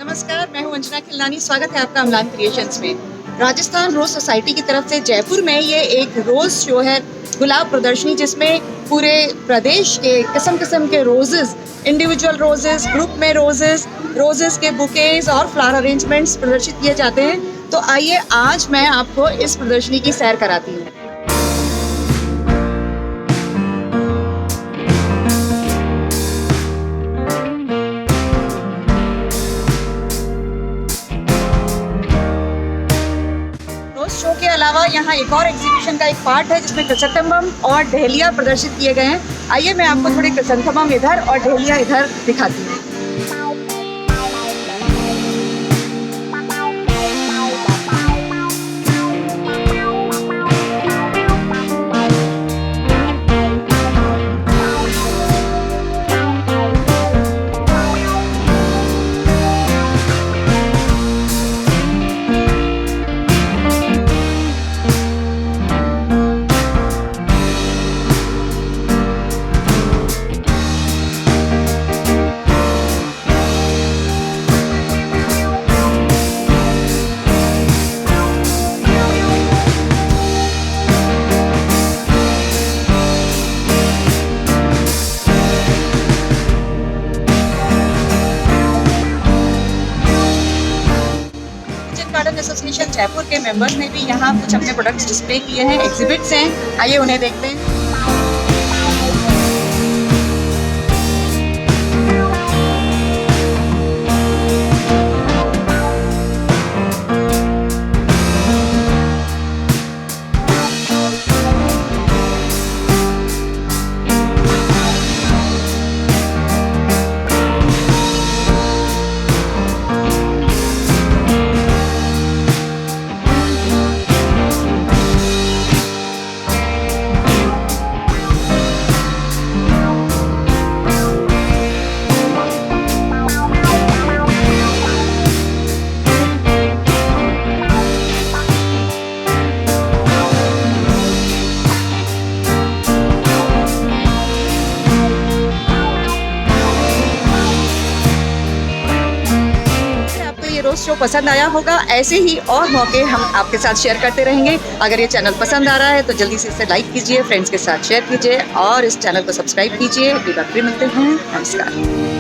नमस्कार, मैं हूं अंजना खिलनानी। स्वागत है आपका अमलान क्रिएशंस में। राजस्थान रोज सोसाइटी की तरफ से जयपुर में ये एक रोज शो है, गुलाब प्रदर्शनी, जिसमें पूरे प्रदेश के किस्म किस्म के रोजेस, इंडिविजुअल रोजेस, ग्रुप में रोजेस, रोजेस के बुकेज और फ्लावर अरेंजमेंट्स प्रदर्शित किए जाते हैं। तो आइए आज मैं आपको इस प्रदर्शनी की सैर कराती हूँ। शो के अलावा यहाँ एक और एग्जीबिशन का एक पार्ट है जिसमें क्रिसैंथेमम और डहलिया प्रदर्शित किए गए हैं। आइए मैं आपको थोड़े क्रिसैंथेमम इधर और डहलिया इधर दिखाती हूँ। गार्डन एसोसिएशन जयपुर के मेंबर्स ने भी यहाँ कुछ अपने प्रोडक्ट्स डिस्प्ले किए हैं, एग्जिबिट्स हैं। आइए उन्हें देखते हैं। रोज शो पसंद आया होगा। ऐसे ही और मौके हम आपके साथ शेयर करते रहेंगे। अगर ये चैनल पसंद आ रहा है तो जल्दी से इसे लाइक कीजिए, फ्रेंड्स के साथ शेयर कीजिए और इस चैनल को सब्सक्राइब कीजिए। अगली बार फिर मिलते हैं। नमस्कार।